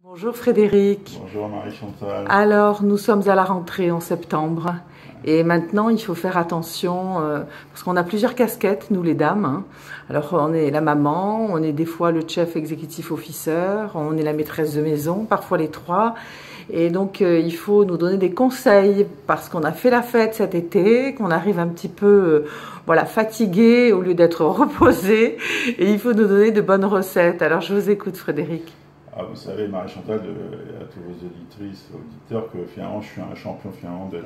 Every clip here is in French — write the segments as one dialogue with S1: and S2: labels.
S1: Bonjour Frédéric.
S2: Bonjour Marie-Chantal.
S1: Alors, nous sommes à la rentrée en septembre et maintenant il faut faire attention parce qu'on a plusieurs casquettes, nous les dames. Hein. Alors, on est la maman, on est des fois le chef executive officer, on est la maîtresse de maison, parfois les trois. Et donc, il faut nous donner des conseils parce qu'on a fait la fête cet été, qu'on arrive un petit peu voilà, fatigué au lieu d'être reposé. Et il faut nous donner de bonnes recettes. Alors, je vous écoute Frédéric.
S2: Ah, vous savez, Marie-Chantal, à tous vos auditrices, auditeurs, que finalement, je suis un champion finalement de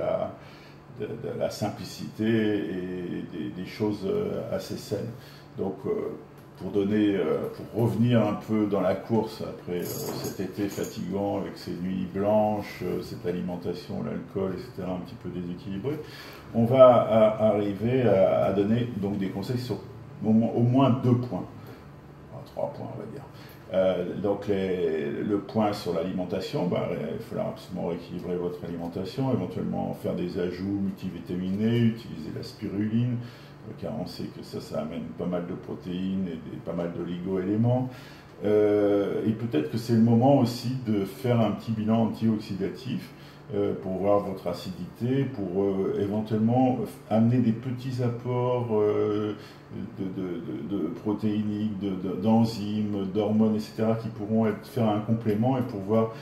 S2: la simplicité et des choses assez saines. Donc, pour revenir un peu dans la course après cet été fatigant avec ces nuits blanches, cette alimentation, l'alcool, etc., un petit peu déséquilibré, on va arriver à donner donc des conseils sur au moins 2 points, 3 points, on va dire. Donc le point sur l'alimentation, il faudra absolument rééquilibrer votre alimentation, éventuellement faire des ajouts multivitaminés, utiliser la spiruline, car on sait que ça amène pas mal de protéines et pas mal d'oligo-éléments. Et peut-être que c'est le moment aussi de faire un petit bilan antioxydatif pour voir votre acidité, pour éventuellement amener des petits apports de protéiniques, d'enzymes, d'hormones, etc., qui pourront faire un complément et pouvoir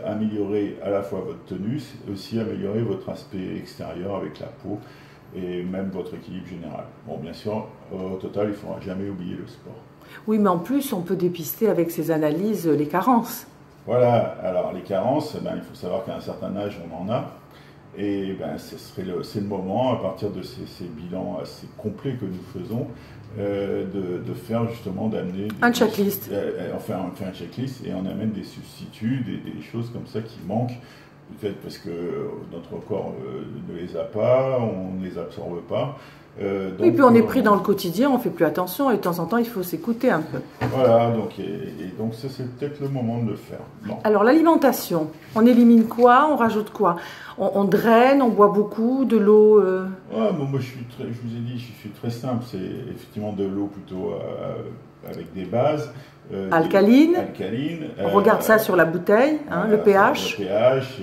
S2: améliorer à la fois votre tonus, aussi améliorer votre aspect extérieur avec la peau et même votre équilibre général. Bon, bien sûr, au total, il ne faudra jamais oublier le sport.
S1: Oui, mais en plus, on peut dépister avec ces analyses les carences.
S2: Voilà, alors les carences, il faut savoir qu'à un certain âge, on en a. Et c'est le moment, à partir de ces bilans assez complets que nous faisons, de faire justement, d'amener...
S1: Un checklist.
S2: On fait un checklist et on amène des substituts, des choses comme ça qui manquent, peut-être parce que notre corps ne les a pas, on ne les absorbe pas.
S1: Donc, oui, puis on est pris dans le quotidien, on ne fait plus attention et de temps en temps il faut s'écouter un peu.
S2: Voilà, donc ça c'est peut-être le moment de le faire. Bon.
S1: Alors l'alimentation, on élimine quoi, on rajoute quoi? On draine, on boit beaucoup, de l'eau
S2: moi je vous ai dit, je suis très simple, c'est effectivement de l'eau plutôt avec des bases.
S1: Alcaline. On regarde ça sur la bouteille, hein,
S2: voilà,
S1: le pH.
S2: Le pH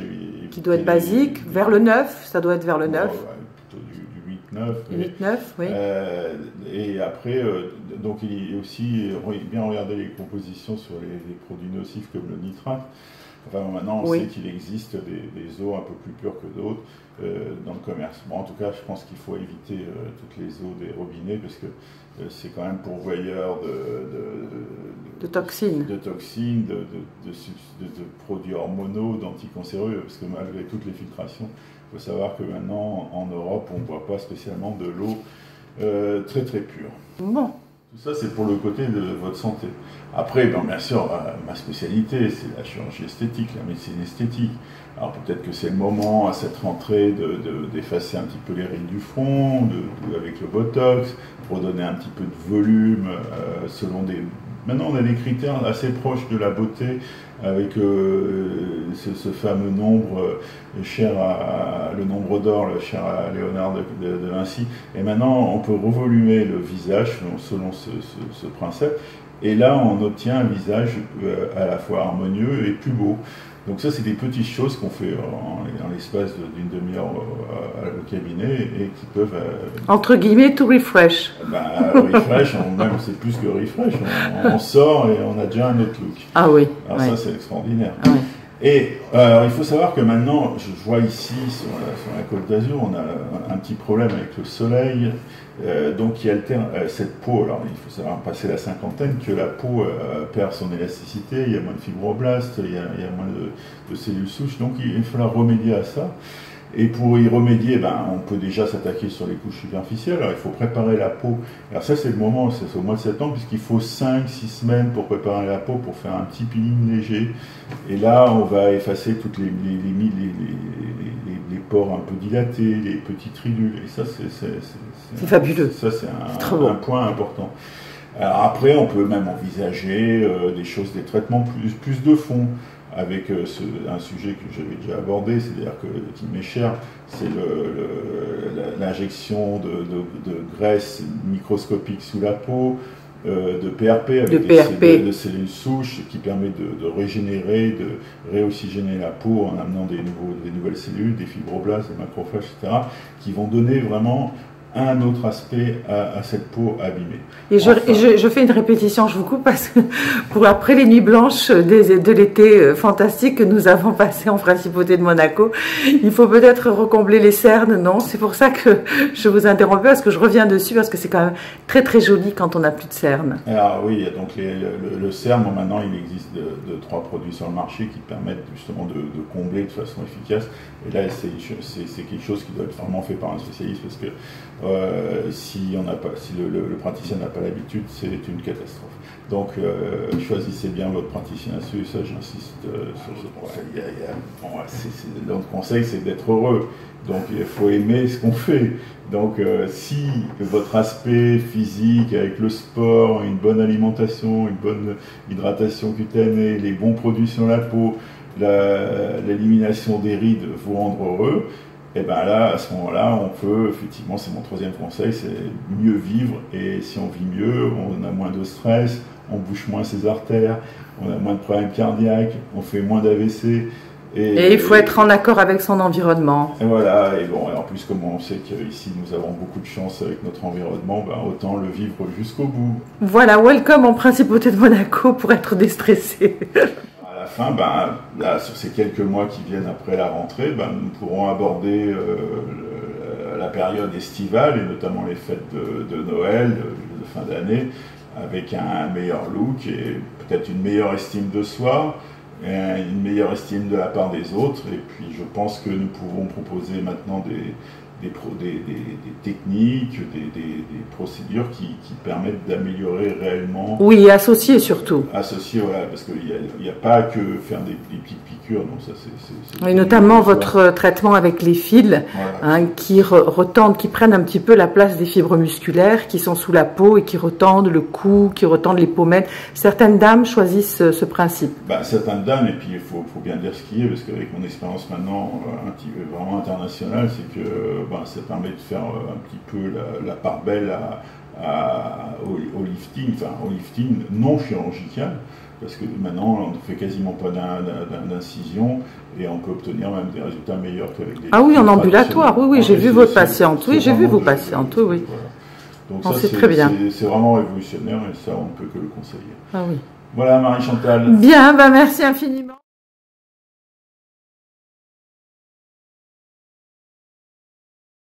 S1: qui doit être basique, vers le 9, ça doit être vers le 9.
S2: Plutôt du 8-9.
S1: 8-9, oui.
S2: Et après, donc il est aussi bien regarder les compositions sur les produits nocifs comme le nitrate. Enfin, maintenant, on sait qu'il existe des eaux un peu plus pures que d'autres dans le commerce. Bon, en tout cas, je pense qu'il faut éviter toutes les eaux des robinets parce que c'est quand même pourvoyeur
S1: de toxines,
S2: de produits hormonaux, d'anticancéreux, parce que malgré toutes les filtrations, il faut savoir que maintenant, en Europe, on ne boit pas spécialement de l'eau très très pure.
S1: Bon.
S2: Tout ça, c'est pour le côté de votre santé. Après, bien sûr, ma spécialité, c'est la chirurgie esthétique, la médecine esthétique. Alors peut-être que c'est le moment, à cette rentrée, d'effacer un petit peu les rides du front, avec le Botox, pour donner un petit peu de volume, selon des... Maintenant, on a des critères assez proches de la beauté, avec ce fameux nombre le nombre d'or, cher à Léonard de Vinci. Et maintenant, on peut revolumer le visage selon ce principe. Et là, on obtient un visage à la fois harmonieux et plus beau. Donc ça, c'est des petites choses qu'on fait en l'espace d'une demi-heure au cabinet et qui peuvent...
S1: entre guillemets, to refresh.
S2: Refresh, même c'est plus que refresh. On sort et on a déjà un autre look.
S1: Ah oui.
S2: Alors ça, c'est extraordinaire.
S1: Ah oui.
S2: Et il faut savoir que maintenant, je vois ici, sur la Côte d'Azur, on a un petit problème avec le soleil, donc qui alterne cette peau. Alors, il faut savoir, passer la cinquantaine, que la peau perd son élasticité, il y a moins de fibroblastes, il y a moins de cellules souches, donc il faut remédier à ça. Et pour y remédier, on peut déjà s'attaquer sur les couches superficielles. Alors il faut préparer la peau. Alors ça c'est le moment, c'est au mois de septembre, puisqu'il faut 5-6 semaines pour préparer la peau, pour faire un petit peeling léger. Et là on va effacer toutes les pores un peu dilatés, les petites ridules. Et ça c'est
S1: fabuleux.
S2: Ça c'est un point important. Alors après on peut même envisager des traitements plus de fond. Avec un sujet que j'avais déjà abordé, c'est-à-dire qui m'est cher, c'est l'injection de graisse microscopique sous la peau, de PRP, avec de cellules souches, qui permet de régénérer, de réoxygéner la peau en amenant des nouvelles cellules, des fibroblastes, des macrophages, etc., qui vont donner vraiment un autre aspect à cette peau abîmée.
S1: Et je fais une répétition, je vous coupe, parce que pour après les nuits blanches de l'été fantastique que nous avons passé en Principauté de Monaco, il faut peut-être recombler les cernes, non? C'est pour ça que je vous interromps, parce que je reviens dessus, parce que c'est quand même très très joli quand on n'a plus de cernes.
S2: Alors oui, donc le cerne, maintenant il existe de 3 produits sur le marché qui permettent justement de combler de façon efficace. Et là, c'est quelque chose qui doit être vraiment fait par un spécialiste, parce que si le praticien n'a pas l'habitude, c'est une catastrophe. Donc, choisissez bien votre praticien là-dessus, ça j'insiste sur ce point. Notre conseil, c'est d'être heureux. Donc, il faut aimer ce qu'on fait. Donc, si votre aspect physique, avec le sport, une bonne alimentation, une bonne hydratation cutanée, les bons produits sur la peau, l'élimination des rides vous rendre heureux, et bien là, à ce moment-là, on peut, effectivement, c'est mon 3e conseil, c'est mieux vivre. Et si on vit mieux, on a moins de stress, on bouche moins ses artères, on a moins de problèmes cardiaques, on fait moins d'AVC.
S1: Et il faut être en accord avec son environnement.
S2: Et voilà, et bon, en plus, comme on sait qu'ici nous avons beaucoup de chance avec notre environnement, ben, autant le vivre jusqu'au bout.
S1: Voilà, welcome en Principauté de Monaco pour être déstressé.
S2: À la fin, ben, là, sur ces quelques mois qui viennent après la rentrée, ben, nous pourrons aborder la période estivale, et notamment les fêtes de Noël, de fin d'année, avec un meilleur look et peut-être une meilleure estime de soi, une meilleure estime de la part des autres. Et puis je pense que nous pouvons proposer maintenant des techniques, des procédures qui permettent d'améliorer réellement.
S1: Oui, et associer surtout.
S2: Associer, voilà, parce qu'il n'y a pas que faire des petites piqûres. Non, ça,
S1: oui, notamment votre traitement avec les fils, voilà, hein, qui retendent, qui prennent un petit peu la place des fibres musculaires qui sont sous la peau et qui retendent le cou, qui retendent les pommettes. Certaines dames choisissent ce principe.
S2: Bah, certaines dames, et puis il faut bien dire ce qui est, parce qu'avec mon expérience maintenant vraiment internationale, c'est que ça permet de faire un petit peu la part belle au lifting, enfin au lifting non chirurgical, parce que maintenant on ne fait quasiment pas d'incision et on peut obtenir même des résultats meilleurs qu'avec des...
S1: Ah oui, en ambulatoire, oui, j'ai vu votre patiente, oui, j'ai vu vos patientes, oui.
S2: Voilà. Donc ça,
S1: très bien.
S2: C'est vraiment révolutionnaire et ça, on ne peut que le conseiller.
S1: Ah oui.
S2: Voilà, Marie-Chantal.
S1: Bien, merci infiniment.